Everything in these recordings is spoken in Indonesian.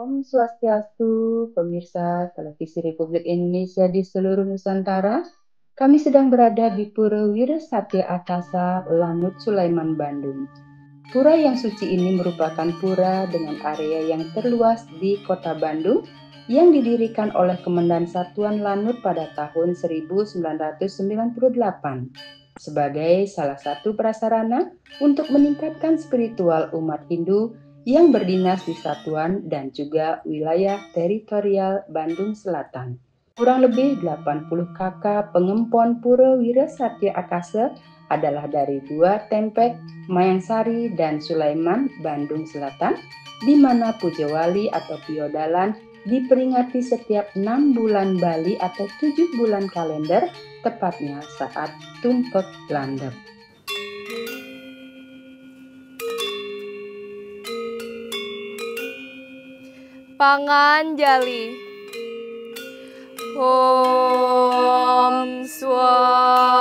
Om Swastiastu, pemirsa Televisi Republik Indonesia di seluruh Nusantara. Kami sedang berada di Pura Wira Satya Akasa, Lanut Sulaiman, Bandung. Pura yang suci ini merupakan pura dengan area yang terluas di Kota Bandung yang didirikan oleh Komandan Satuan Lanut pada tahun 1998 sebagai salah satu prasarana untuk meningkatkan spiritual umat Hindu yang berdinas di satuan dan juga wilayah teritorial Bandung Selatan. Kurang lebih 80 kakak pengempon Pura Wira Satya Akasa adalah dari dua Tempek, Mayangsari, dan Sulaiman, Bandung Selatan, di mana Puja Wali atau Piodalan diperingati setiap 6 bulan Bali atau 7 bulan kalender, tepatnya saat Tumpek Landep. Pangan Jali. Om Swastiastu.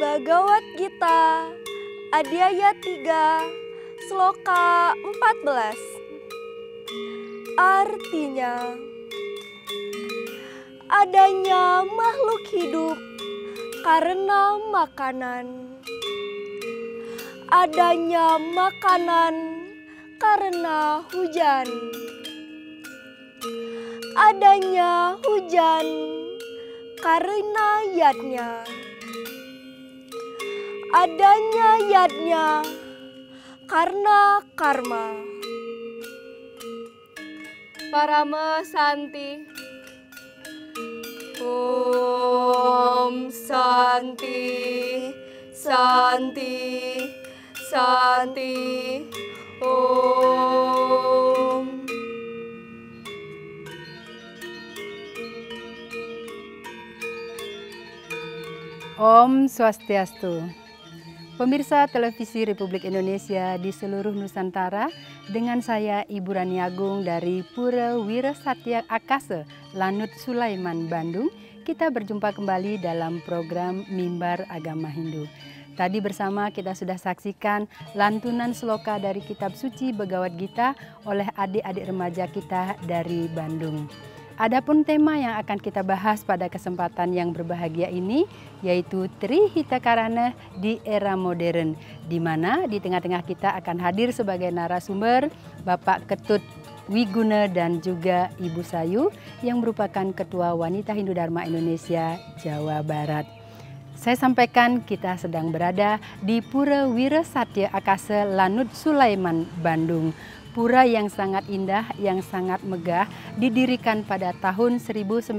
Bhagavad Gita, Adhyaya 3, Sloka 14. Artinya, adanya makhluk hidup karena makanan. Adanya makanan karena hujan. Adanya hujan karena yadnya. Adanya yadnya karena karma. Parama Santi. Om Santi, Santi, Santi. Om. Om Swastiastu. Pemirsa Televisi Republik Indonesia di seluruh Nusantara, dengan saya Ibu Rani Agung dari Pura Wira Satya Akase, Lanut Sulaiman, Bandung. Kita berjumpa kembali dalam program Mimbar Agama Hindu. Tadi bersama kita sudah saksikan lantunan sloka dari Kitab Suci Bhagavad Gita oleh adik-adik remaja kita dari Bandung. Adapun tema yang akan kita bahas pada kesempatan yang berbahagia ini yaitu Trihita Karana di era modern, di mana di tengah-tengah kita akan hadir sebagai narasumber Bapak Ketut Wiguna dan juga Ibu Sayu yang merupakan Ketua Wanita Hindu Dharma Indonesia Jawa Barat. Saya sampaikan kita sedang berada di Pura Wira Satya Akase Lanut Sulaiman, Bandung. Pura yang sangat indah, yang sangat megah, didirikan pada tahun 1998,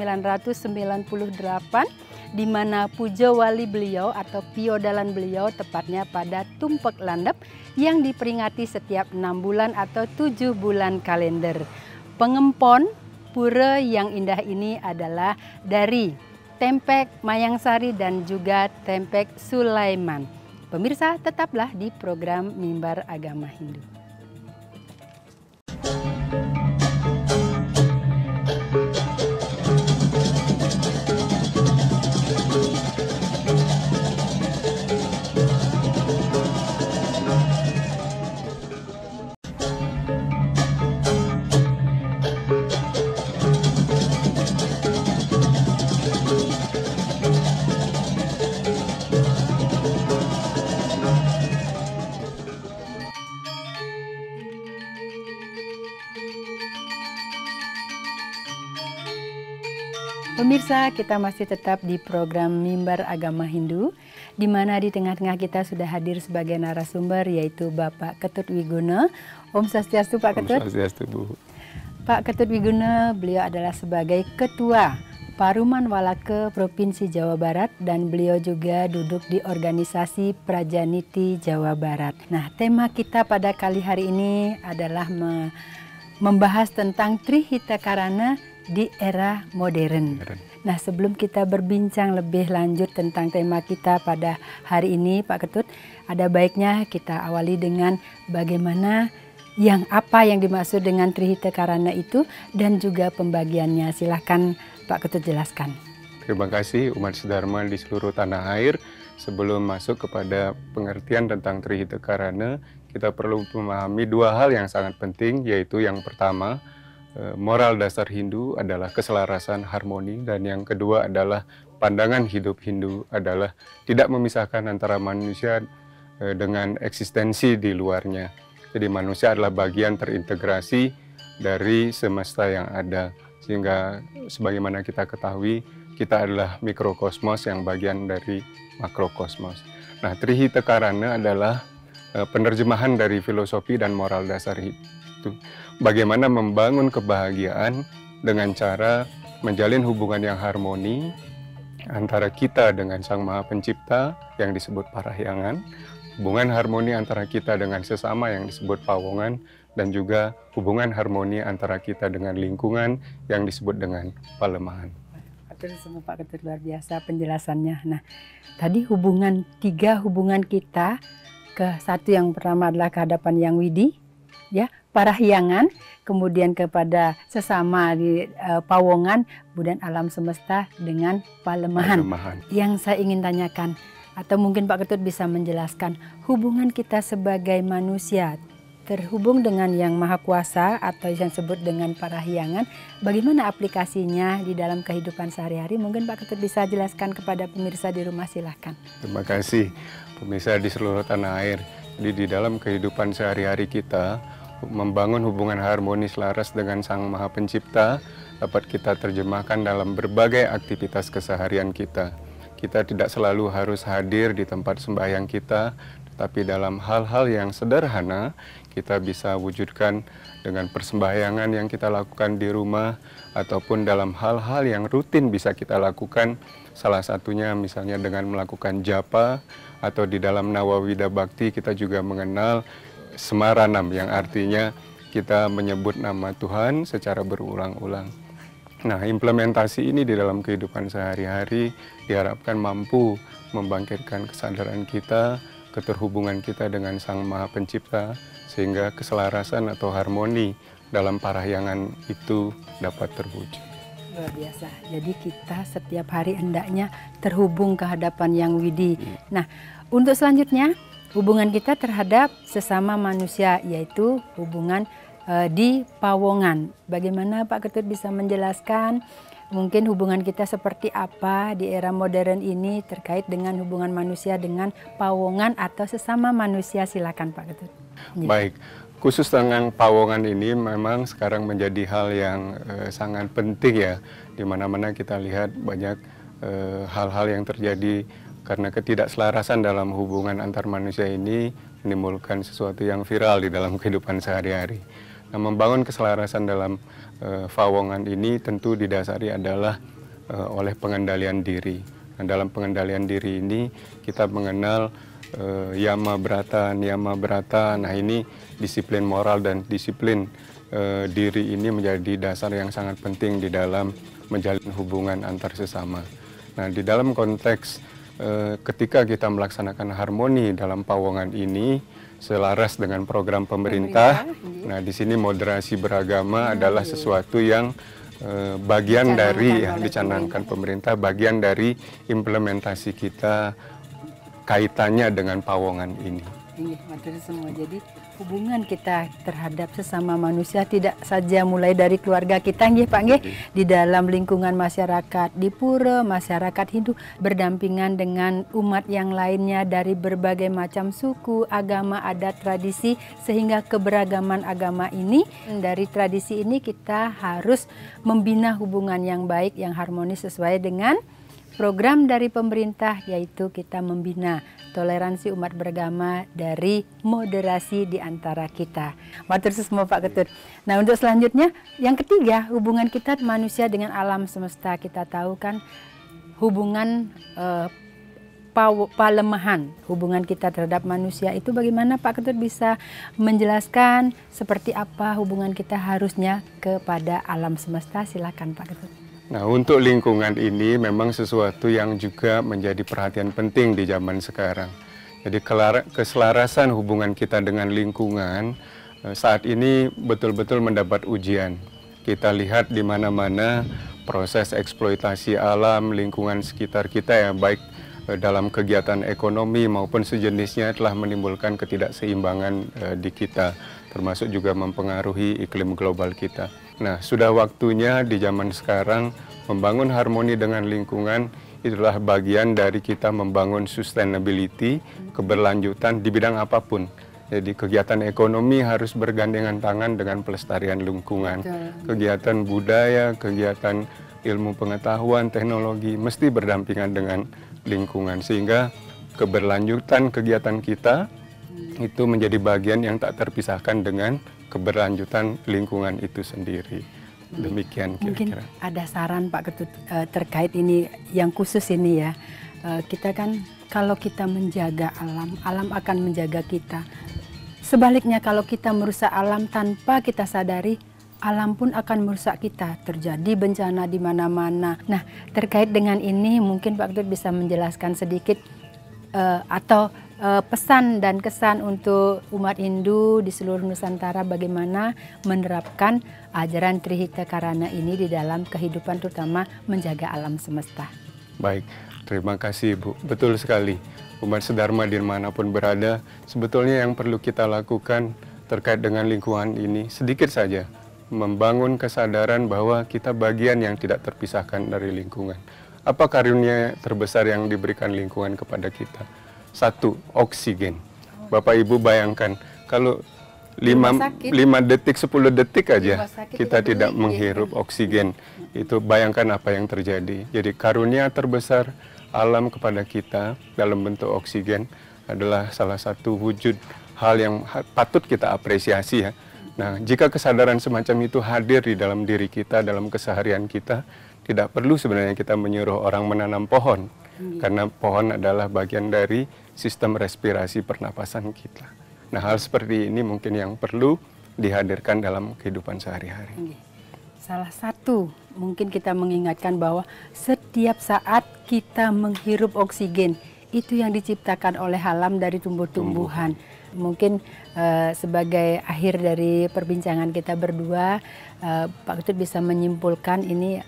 di mana puja wali beliau atau piodalan beliau tepatnya pada Tumpek Landep yang diperingati setiap 6 bulan atau 7 bulan kalender. Pengempon pura yang indah ini adalah dari Tempek Mayangsari dan juga Tempek Sulaiman. Pemirsa, tetaplah di program Mimbar Agama Hindu. Pemirsa, kita masih tetap di program Mimbar Agama Hindu, di mana di tengah-tengah kita sudah hadir sebagai narasumber yaitu Bapak Ketut Wiguna. Om Swastiastu Pak Ketut. Om Swastiastu Bu. Pak Ketut Wiguna, beliau adalah sebagai Ketua Paruman Walake Provinsi Jawa Barat dan beliau juga duduk di organisasi Prajaniti Jawa Barat. Nah, tema kita pada kali hari ini adalah membahas tentang Trihita Karana di era modern. Nah, sebelum kita berbincang lebih lanjut tentang tema kita pada hari ini, Pak Ketut, ada baiknya kita awali dengan bagaimana apa yang dimaksud dengan Trihita Karana itu dan juga pembagiannya. Silahkan Pak Ketut jelaskan. Terima kasih umat sedharma di seluruh tanah air. Sebelum masuk kepada pengertian tentang Trihita Karana, kita perlu memahami dua hal yang sangat penting, yaitu yang pertama, moral dasar Hindu adalah keselarasan harmoni, dan yang kedua adalah pandangan hidup Hindu adalah tidak memisahkan antara manusia dengan eksistensi di luarnya. Jadi manusia adalah bagian terintegrasi dari semesta yang ada, sehingga sebagaimana kita ketahui kita adalah mikrokosmos yang bagian dari makrokosmos. Nah, Trihita Karana adalah penerjemahan dari filosofi dan moral dasar itu. Bagaimana membangun kebahagiaan dengan cara menjalin hubungan yang harmoni antara kita dengan Sang Maha Pencipta yang disebut parahyangan, hubungan harmoni antara kita dengan sesama yang disebut pawongan, dan juga hubungan harmoni antara kita dengan lingkungan yang disebut dengan palemahan. Sama Pak Ketut, luar biasa penjelasannya. Nah, tadi tiga hubungan kita satu yang pertama adalah kehadapan Yang Widi, ya, parahyangan, kemudian kepada sesama di pawongan, kemudian alam semesta dengan palemahan. Yang saya ingin tanyakan, atau mungkin Pak Ketut bisa menjelaskan, hubungan kita sebagai manusia terhubung dengan Yang Maha Kuasa atau yang disebut dengan parahyangan, bagaimana aplikasinya di dalam kehidupan sehari-hari? Mungkin Pak Ketut bisa jelaskan kepada pemirsa di rumah, silahkan. Terima kasih pemirsa di seluruh tanah air. Jadi di dalam kehidupan sehari-hari kita, membangun hubungan harmonis laras dengan Sang Maha Pencipta dapat kita terjemahkan dalam berbagai aktivitas keseharian kita. Kita tidak selalu harus hadir di tempat sembahyang kita, tapi dalam hal-hal yang sederhana kita bisa wujudkan dengan persembahyangan yang kita lakukan di rumah, ataupun dalam hal-hal yang rutin bisa kita lakukan. Salah satunya misalnya dengan melakukan japa, atau di dalam Nawawida Bhakti kita juga mengenal Semaranam, yang artinya kita menyebut nama Tuhan secara berulang-ulang. Nah, implementasi ini di dalam kehidupan sehari-hari diharapkan mampu membangkitkan kesadaran kita, keterhubungan kita dengan Sang Maha Pencipta, sehingga keselarasan atau harmoni dalam parahyangan itu dapat terwujud. Luar biasa. Jadi kita setiap hari hendaknya terhubung ke hadapan Yang Widi. Nah, untuk selanjutnya hubungan kita terhadap sesama manusia, yaitu hubungan di Pawongan. Bagaimana Pak Ketut bisa menjelaskan mungkin hubungan kita seperti apa di era modern ini terkait dengan hubungan manusia dengan Pawongan atau sesama manusia? Silakan Pak Ketut. Baik, khusus dengan Pawongan ini memang sekarang menjadi hal yang sangat penting ya, di mana-mana kita lihat banyak hal-hal yang terjadi karena ketidakselarasan dalam hubungan antar manusia ini menimbulkan sesuatu yang viral di dalam kehidupan sehari-hari. Nah, membangun keselarasan dalam Pawongan ini tentu didasari adalah oleh pengendalian diri. Nah, dalam pengendalian diri ini kita mengenal Yama Brata, Niyama Brata. Nah, ini disiplin moral dan disiplin diri ini menjadi dasar yang sangat penting di dalam menjalin hubungan antar sesama. Nah, di dalam konteks ketika kita melaksanakan harmoni dalam Pawongan ini selaras dengan program pemerintah. Nah, di sini moderasi beragama adalah sesuatu yang bagian dari dicanangkan pemerintah, bagian dari implementasi kita kaitannya dengan Pawongan ini. Ini materi semua. Jadi hubungan kita terhadap sesama manusia tidak saja mulai dari keluarga kita, nggih Pak nggih, di dalam lingkungan masyarakat di pura, masyarakat Hindu berdampingan dengan umat yang lainnya dari berbagai macam suku, agama, adat, tradisi, sehingga keberagaman agama ini, dari tradisi ini kita harus membina hubungan yang baik, yang harmonis sesuai dengan program dari pemerintah, yaitu kita membina toleransi umat beragama dari moderasi di antara kita. Matur semua Pak Ketut. Nah, untuk selanjutnya yang ketiga, hubungan kita manusia dengan alam semesta. Kita tahu kan hubungan palemahan, hubungan kita terhadap manusia itu bagaimana Pak Ketut bisa menjelaskan seperti apa hubungan kita harusnya kepada alam semesta? Silakan Pak Ketut. Nah, untuk lingkungan ini memang sesuatu yang juga menjadi perhatian penting di zaman sekarang. Jadi keselarasan hubungan kita dengan lingkungan saat ini betul-betul mendapat ujian. Kita lihat di mana-mana proses eksploitasi alam, lingkungan sekitar kita ya, baik dalam kegiatan ekonomi maupun sejenisnya telah menimbulkan ketidakseimbangan di kita, termasuk juga mempengaruhi iklim global kita. Nah, sudah waktunya di zaman sekarang membangun harmoni dengan lingkungan. Itulah bagian dari kita membangun sustainability, keberlanjutan di bidang apapun. Jadi kegiatan ekonomi harus bergandengan tangan dengan pelestarian lingkungan. Kegiatan budaya, kegiatan ilmu pengetahuan, teknologi mesti berdampingan dengan lingkungan, sehingga keberlanjutan kegiatan kita itu menjadi bagian yang tak terpisahkan dengan keberlanjutan lingkungan itu sendiri. Demikian kira-kira. Mungkin ada saran Pak Ketut terkait ini yang khusus ini ya. Kita kan kalau kita menjaga alam, alam akan menjaga kita. Sebaliknya kalau kita merusak alam tanpa kita sadari, alam pun akan merusak kita. Terjadi bencana di mana-mana. Nah, terkait dengan ini mungkin Pak Ketut bisa menjelaskan sedikit atau pesan dan kesan untuk umat Hindu di seluruh Nusantara bagaimana menerapkan ajaran Trihita Karana ini di dalam kehidupan, terutama menjaga alam semesta. Baik, terima kasih Bu. Betul sekali. Umat sedharma dimanapun berada, sebetulnya yang perlu kita lakukan terkait dengan lingkungan ini sedikit saja. Membangun kesadaran bahwa kita bagian yang tidak terpisahkan dari lingkungan. Apa karunia terbesar yang diberikan lingkungan kepada kita? Satu, oksigen. Bapak Ibu bayangkan, kalau 5 detik, 10 detik aja kita tidak menghirup oksigen. Itu bayangkan apa yang terjadi. Jadi karunia terbesar alam kepada kita dalam bentuk oksigen adalah salah satu wujud hal yang patut kita apresiasi ya. Nah, jika kesadaran semacam itu hadir di dalam diri kita, dalam keseharian kita, tidak perlu sebenarnya kita menyuruh orang menanam pohon. Karena pohon adalah bagian dari sistem respirasi pernapasan kita. Nah, hal seperti ini mungkin yang perlu dihadirkan dalam kehidupan sehari-hari. Salah satu mungkin kita mengingatkan bahwa setiap saat kita menghirup oksigen itu yang diciptakan oleh alam dari tumbuh-tumbuhan. Mungkin sebagai akhir dari perbincangan kita berdua, Pak Ketut bisa menyimpulkan ini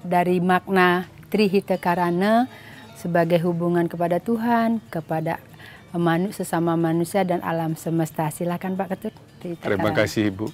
dari makna Trihita Karana sebagai hubungan kepada Tuhan, kepada sesama manusia dan alam semesta. Silakan Pak Ketut. Terima kasih Ibu.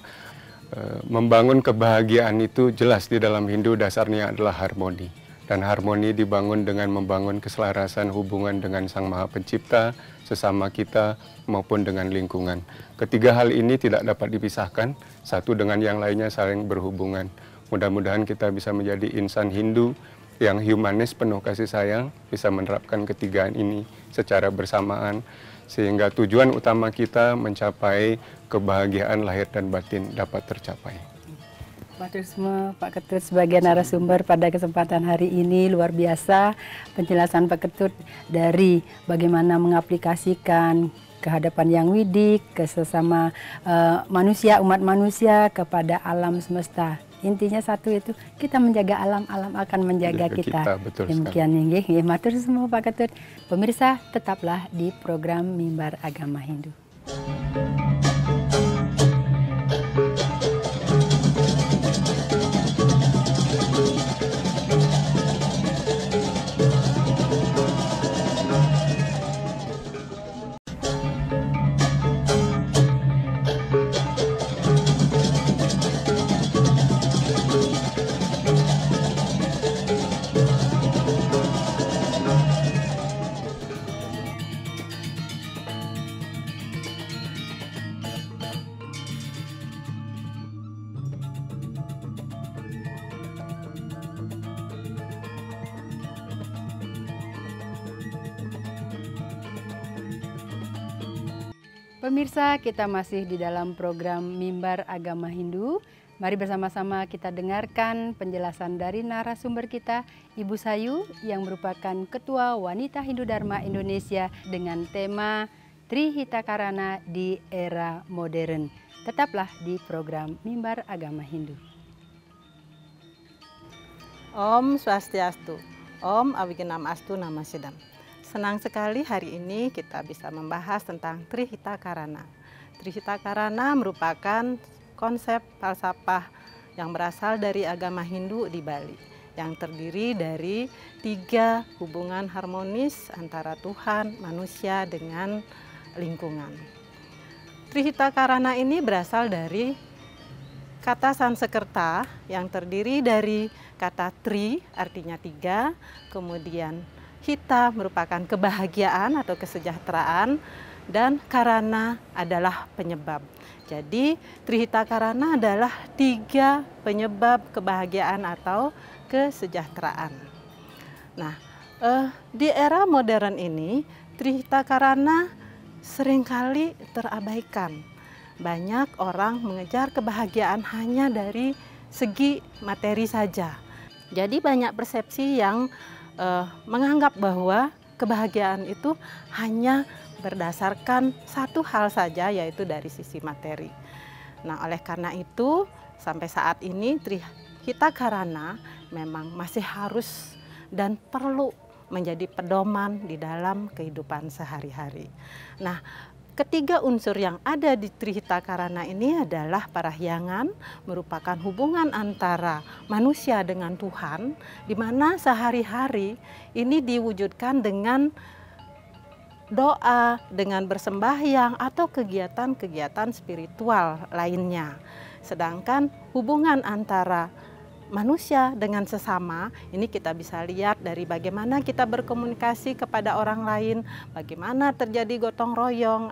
Membangun kebahagiaan itu jelas di dalam Hindu dasarnya adalah harmoni. Dan harmoni dibangun dengan membangun keselarasan hubungan dengan Sang Maha Pencipta, sesama kita, maupun dengan lingkungan. Ketiga hal ini tidak dapat dipisahkan, satu dengan yang lainnya saling berhubungan. Mudah-mudahan kita bisa menjadi insan Hindu yang humanis, penuh kasih sayang, bisa menerapkan ketiga ini secara bersamaan, sehingga tujuan utama kita mencapai kebahagiaan lahir dan batin dapat tercapai. Pak Ketut sebagai narasumber pada kesempatan hari ini luar biasa penjelasan Pak Ketut dari bagaimana mengaplikasikan kehadapan yang widik ke sesama manusia, umat manusia kepada alam semesta. Intinya satu itu, kita menjaga alam, alam akan menjaga kita. Demikian nggih, matur semua Pak Ketut. Pemirsa, tetaplah di program Mimbar Agama Hindu. Pemirsa, kita masih di dalam program Mimbar Agama Hindu. Mari bersama-sama kita dengarkan penjelasan dari narasumber kita, Ibu Sayu, yang merupakan Ketua Wanita Hindu Dharma Indonesia dengan tema Trihita Karana di Era Modern. Tetaplah di program Mimbar Agama Hindu. Om Swastiastu, Om Awigenam Astu Namasidam. Senang sekali hari ini kita bisa membahas tentang Trihita Karana. Trihita Karana merupakan konsep falsafah yang berasal dari agama Hindu di Bali, yang terdiri dari 3 hubungan harmonis antara Tuhan, manusia, dengan lingkungan. Trihita Karana ini berasal dari kata Sanskerta yang terdiri dari kata tri, artinya 3, kemudian hita merupakan kebahagiaan atau kesejahteraan, dan karana adalah penyebab. Jadi Trihita Karana adalah 3 penyebab kebahagiaan atau kesejahteraan. Nah, di era modern ini Trihita Karana seringkali terabaikan. Banyak orang mengejar kebahagiaan hanya dari segi materi saja. Jadi banyak persepsi yang menganggap bahwa kebahagiaan itu hanya berdasarkan satu hal saja, yaitu dari sisi materi. Nah, oleh karena itu sampai saat ini Trihita Karana memang masih harus dan perlu menjadi pedoman di dalam kehidupan sehari-hari. Nah, ketiga unsur yang ada di Trihita Karana ini adalah parahyangan, merupakan hubungan antara manusia dengan Tuhan, di mana sehari-hari ini diwujudkan dengan doa, dengan bersembahyang atau kegiatan-kegiatan spiritual lainnya. Sedangkan hubungan antara manusia dengan sesama, ini kita bisa lihat dari bagaimana kita berkomunikasi kepada orang lain, bagaimana terjadi gotong royong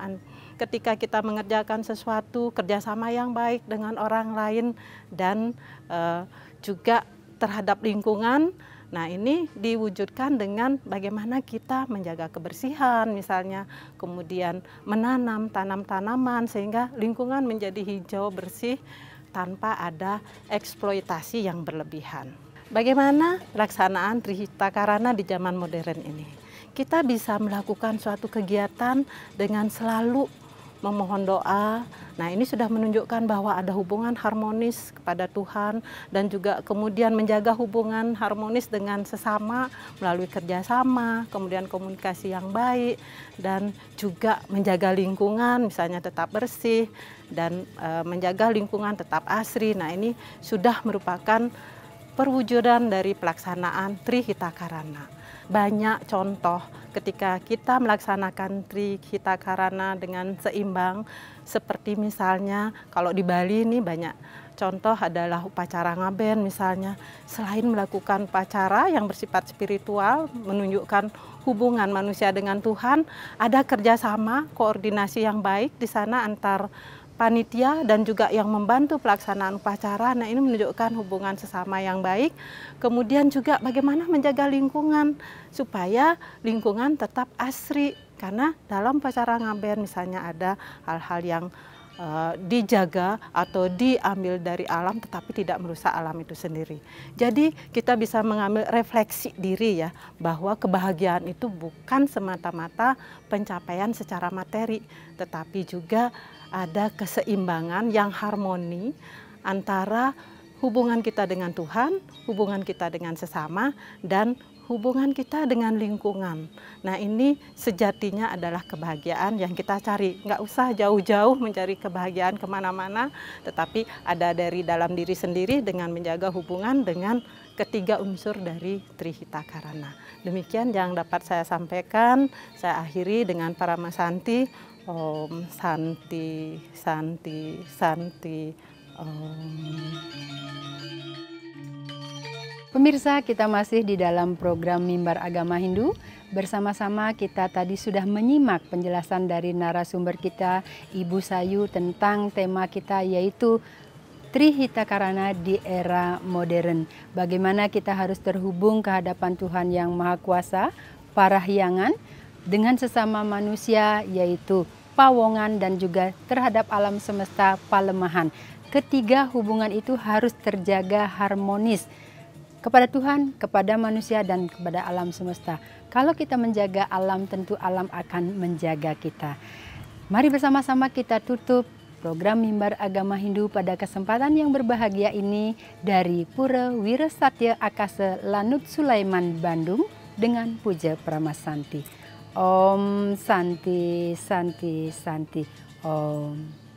ketika kita mengerjakan sesuatu, kerjasama yang baik dengan orang lain, dan juga terhadap lingkungan, Nah, ini diwujudkan dengan bagaimana kita menjaga kebersihan misalnya, kemudian menanam tanaman sehingga lingkungan menjadi hijau bersih tanpa ada eksploitasi yang berlebihan. Bagaimana pelaksanaan Trihita Karana di zaman modern ini? Kita bisa melakukan suatu kegiatan dengan selalu memohon doa. Nah, ini sudah menunjukkan bahwa ada hubungan harmonis kepada Tuhan dan juga kemudian menjaga hubungan harmonis dengan sesama melalui kerjasama, kemudian komunikasi yang baik, dan juga menjaga lingkungan misalnya tetap bersih dan menjaga lingkungan tetap asri. Nah, ini sudah merupakan perwujudan dari pelaksanaan Trihita Karana. Banyak contoh ketika kita melaksanakan Trihita Karana dengan seimbang, seperti misalnya kalau di Bali ini banyak contoh adalah upacara ngaben misalnya. Selain melakukan upacara yang bersifat spiritual, menunjukkan hubungan manusia dengan Tuhan, ada kerjasama, koordinasi yang baik di sana antar panitia dan juga yang membantu pelaksanaan upacara. Nah, ini menunjukkan hubungan sesama yang baik. Kemudian juga bagaimana menjaga lingkungan supaya lingkungan tetap asri. Karena dalam upacara ngaben misalnya ada hal-hal yang dijaga atau diambil dari alam tetapi tidak merusak alam itu sendiri. Jadi kita bisa mengambil refleksi diri ya, bahwa kebahagiaan itu bukan semata-mata pencapaian secara materi, tetapi juga ada keseimbangan yang harmoni antara hubungan kita dengan Tuhan, hubungan kita dengan sesama, dan hubungan kita dengan lingkungan. Nah, ini sejatinya adalah kebahagiaan yang kita cari. Nggak usah jauh-jauh mencari kebahagiaan kemana-mana, tetapi ada dari dalam diri sendiri dengan menjaga hubungan dengan ketiga unsur dari Trihita Karana. Demikian yang dapat saya sampaikan. Saya akhiri dengan Parama Santi. Om Santi, Santi, Santi. Om. Pemirsa, kita masih di dalam program Mimbar Agama Hindu. Bersama-sama kita tadi sudah menyimak penjelasan dari narasumber kita, Ibu Sayu, tentang tema kita yaitu Trihita Karana di era modern. Bagaimana kita harus terhubung ke hadapan Tuhan Yang Maha Kuasa, Parahyangan, dengan sesama manusia yaitu pawongan dan juga terhadap alam semesta palemahan. Ketiga hubungan itu harus terjaga harmonis kepada Tuhan, kepada manusia, dan kepada alam semesta. Kalau kita menjaga alam, tentu alam akan menjaga kita. Mari bersama-sama kita tutup program Mimbar Agama Hindu pada kesempatan yang berbahagia ini dari Pura Wirasatya Akasa Lanut Sulaiman, Bandung dengan puja Parama Santi. Om Santi, Santi, Santi. Om.